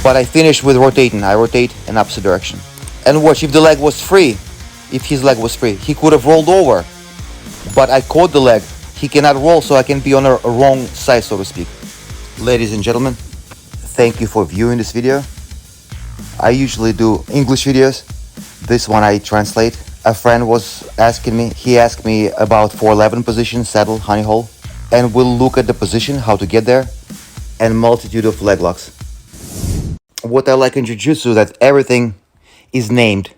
But I finish with rotating. I rotate in opposite direction. And watch, if the leg was free, if his leg was free, he could have rolled over. But I caught the leg. He cannot roll, so I can be on a wrong side, so to speak. Ladies and gentlemen, thank you for viewing this video. I usually do English videos. This one I translate. A friend was asking me, he asked me about 411 position, saddle, honeyhole. And we'll look at the position, how to get there, and multitude of leg locks. What I like in Jiu-Jitsu, that everything is named.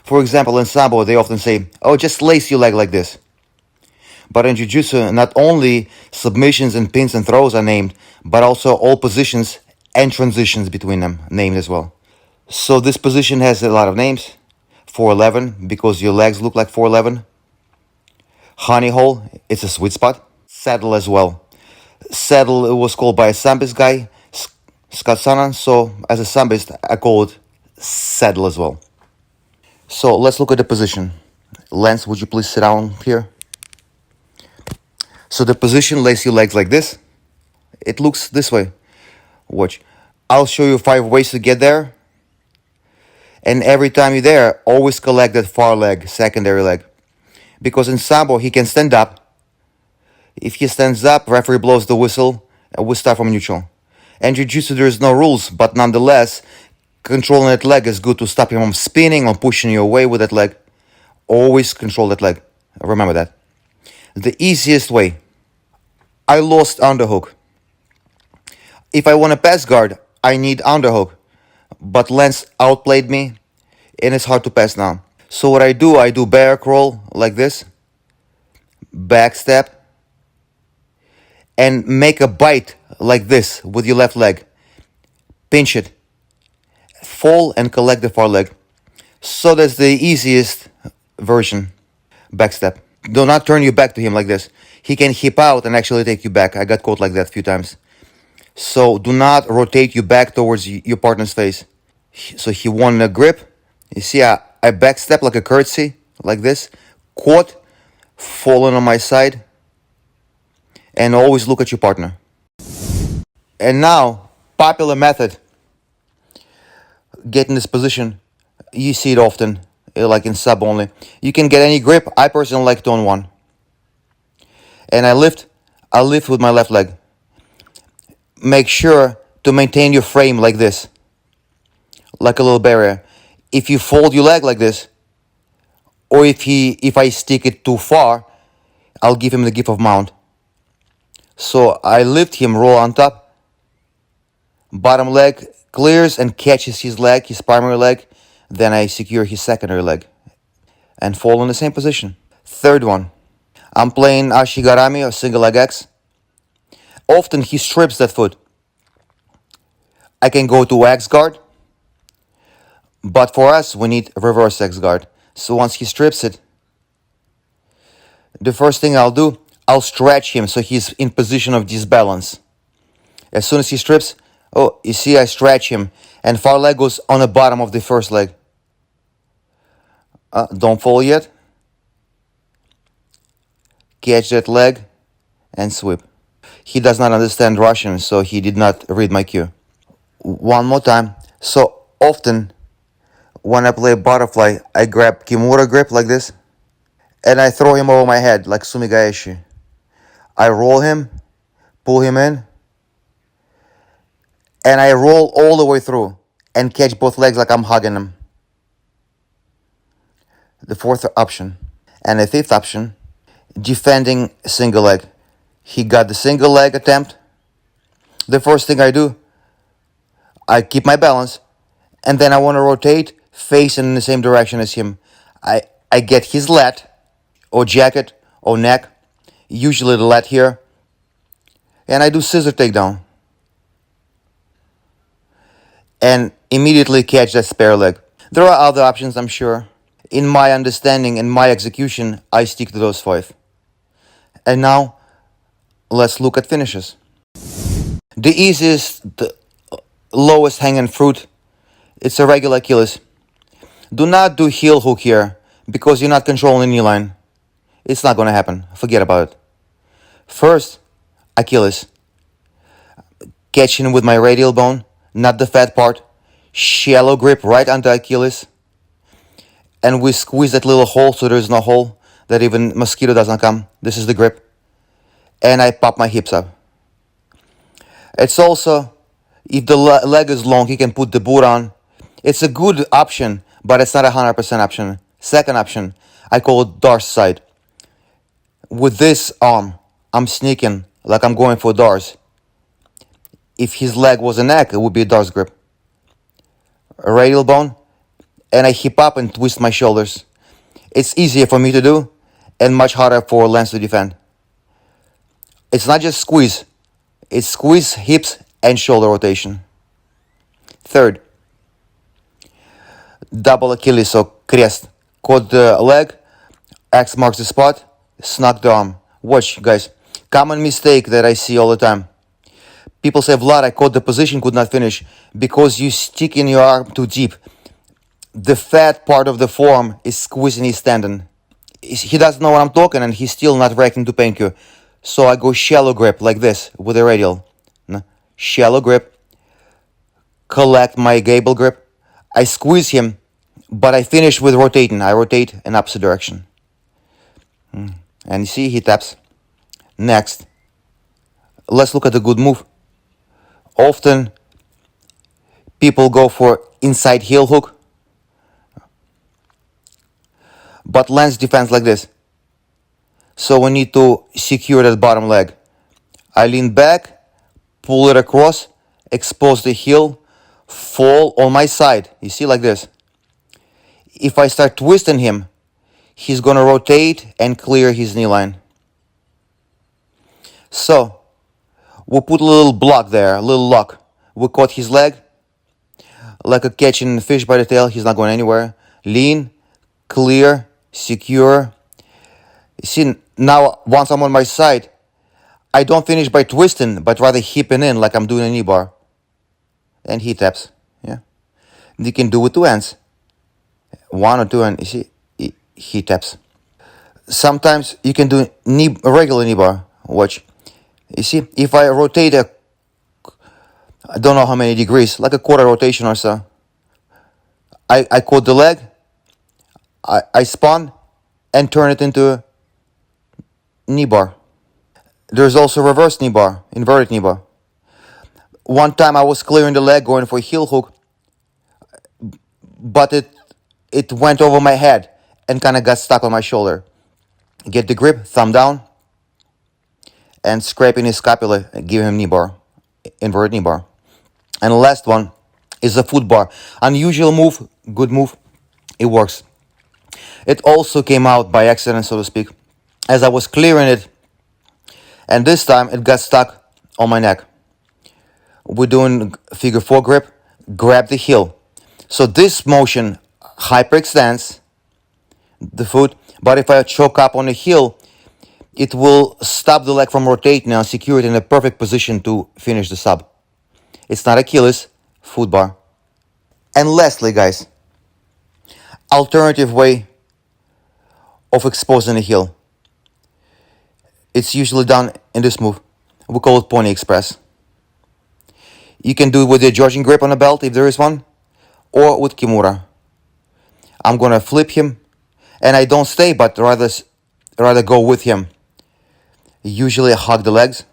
For example, in Sambo, they often say, oh, just lace your leg like this. But in Jiu-Jitsu, not only submissions and pins and throws are named, but also all positions and transitions between them named as well. So this position has a lot of names. 411, because your legs look like 411. Honeyhole, it's a sweet spot. Saddle as well. Saddle, it was called by a Sambist guy, Scott Sonnen, so as a Sambist, I call it saddle as well. So let's look at the position. Lance, would you please sit down here? So the position, lace your legs like this. It looks this way. Watch. I'll show you 5 ways to get there. And every time you're there, always collect that far leg, secondary leg. Because in Sambo, he can stand up. If he stands up, referee blows the whistle, and we start from neutral. And Jiu-Jitsu, there is no rules, but nonetheless, controlling that leg is good to stop him from spinning or pushing you away with that leg. Always control that leg. Remember that. The easiest way. I lost underhook. If I want a pass guard, I need underhook. But Lance outplayed me, and it's hard to pass now. So what I do bear crawl like this. Back step. And make a bite like this with your left leg. Pinch it. Fall and collect the far leg. So that's the easiest version. Back step. Do not turn your back to him like this. He can hip out and actually take you back. I got caught like that a few times. So do not rotate your back towards your partner's face. So he won a grip. You see, I back step like a curtsy, like this. Caught, fallen on my side. And always look at your partner. And now, popular method. Get in this position. You see it often, like in sub only. You can get any grip. I personally like tone 1. And I lift with my left leg. Make sure to maintain your frame like this. Like a little barrier. If you fold your leg like this, or if I stick it too far, I'll give him the gift of mount. So I lift him, roll on top. Bottom leg clears and catches his leg, his primary leg. Then I secure his secondary leg. And fall in the same position. Third one. I'm playing Ashigarami or single leg X. Often he strips that foot. I can go to X guard. But for us, we need reverse X guard. So once he strips it, the first thing I'll do, I'll stretch him so he's in position of disbalance. As soon as he strips, oh, you see I stretch him. And far leg goes on the bottom of the first leg. Don't fall yet. Catch that leg and sweep. He does not understand Russian, so he did not read my cue. One more time. So often, when I play butterfly, I grab Kimura grip like this. And I throw him over my head like Sumigaeshi. I roll him, pull him in. And I roll all the way through. And catch both legs like I'm hugging him. The fourth option. And the fifth option, defending single leg. He got the single leg attempt. The first thing I do, I keep my balance. And then I want to rotate, facing in the same direction as him. I get his lat, or jacket, or neck. Usually the lat here. And I do scissor takedown. And immediately catch that spare leg. There are other options, I'm sure. In my understanding and my execution, I stick to those 5. And now, let's look at finishes. The easiest, the lowest hanging fruit, it's a regular Achilles. Do not do heel hook here, because you're not controlling the knee line. It's not going to happen. Forget about it. First, Achilles. Catch him with my radial bone. not the fat part. Shallow grip right under Achilles. And we squeeze that little hole so there's no hole, that even mosquito doesn't come. This is the grip. And I pop my hips up. It's also, if the leg is long, you can put the boot on. It's a good option, but it's not 100% option. Second option, I call it Darce side. With this arm, I'm sneaking like I'm going for Darce. If his leg was a neck, it would be a Darce grip. A radial bone, and I hip up and twist my shoulders. It's easier for me to do and much harder for Lance to defend. It's not just squeeze. It's squeeze, hips, and shoulder rotation. Third, double Achilles, so crest. Caught the leg, X marks the spot, snug the arm. Watch, guys. Common mistake that I see all the time. People say, Vlad, I caught the position, could not finish. Because you stick in your arm too deep. The fat part of the forearm is squeezing his tendon. He doesn't know what I'm talking, and he's still not reacting to pain cue. So I go shallow grip like this with a radial. Shallow grip. Collect my gable grip. I squeeze him, but I finish with rotating. I rotate in opposite direction. And you see, he taps. Next, let's look at a good move. Often, people go for inside heel hook. But Lance defends like this. So we need to secure that bottom leg. I lean back, pull it across, expose the heel, fall on my side. You see, like this. If I start twisting him, he's going to rotate and clear his knee line. So, we'll put a little block there, a little lock. We caught his leg, like a catching fish by the tail. He's not going anywhere. Lean, clear, secure. You see, now once I'm on my side, I don't finish by twisting, but rather hipping in like I'm doing a knee bar. And he taps. Yeah, you can do with two hands. One or two, and you see, he taps. Sometimes you can do a regular knee bar. Watch. You see, if I rotate I don't know how many degrees, like a quarter rotation or so. I caught the leg, I spun, and turn it into a knee bar. There's also reverse knee bar, inverted knee bar. One time I was clearing the leg, going for a heel hook, but it went over my head and kind of got stuck on my shoulder. Get the grip, thumb down, and scraping his scapula and give him knee bar, inverted knee bar. And the last one is a foot bar. Unusual move, good move, it works. It also came out by accident, so to speak, as I was clearing it, and this time it got stuck on my neck. We're doing figure 4 grip, grab the heel. So this motion hyperextends the foot, but if I choke up on the heel, it will stop the leg from rotating and secure it in a perfect position to finish the sub. It's not Achilles, foot bar. And lastly, guys, alternative way of exposing the heel. It's usually done in this move. We call it Pony Express. You can do it with a Georgian grip on a belt, if there is one, or with Kimura. I'm going to flip him, and I don't stay, but rather go with him. Usually I hug the legs,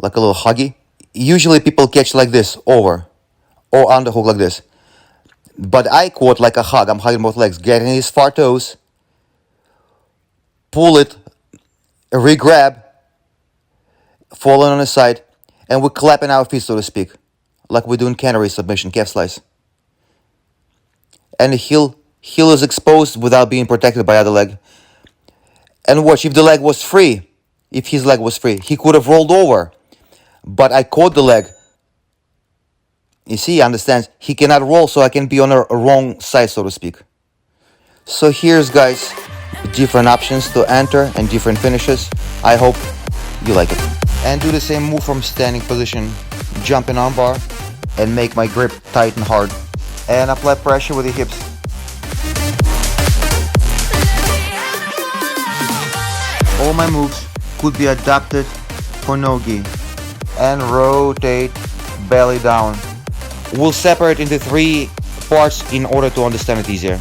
like a little huggy. Usually people catch like this, over, or underhook like this. But I caught like a hug. I'm hugging both legs, getting his far toes, pull it, re-grab, falling on the side, and we're clapping our feet, so to speak, like we're doing cannery submission, calf slice. And the heel is exposed without being protected by other leg. And watch, if the leg was free, if his leg was free, he could have rolled over. But I caught the leg. You see, he understands. He cannot roll, so I can be on a wrong side, so to speak. So here's, guys, different options to enter and different finishes. I hope you like it. And do the same move from standing position. Jump in armbar and make my grip tight and hard. And apply pressure with the hips. All my moves could be adapted for no gi. And rotate belly down We'll separate into 3 parts in order to understand it easier.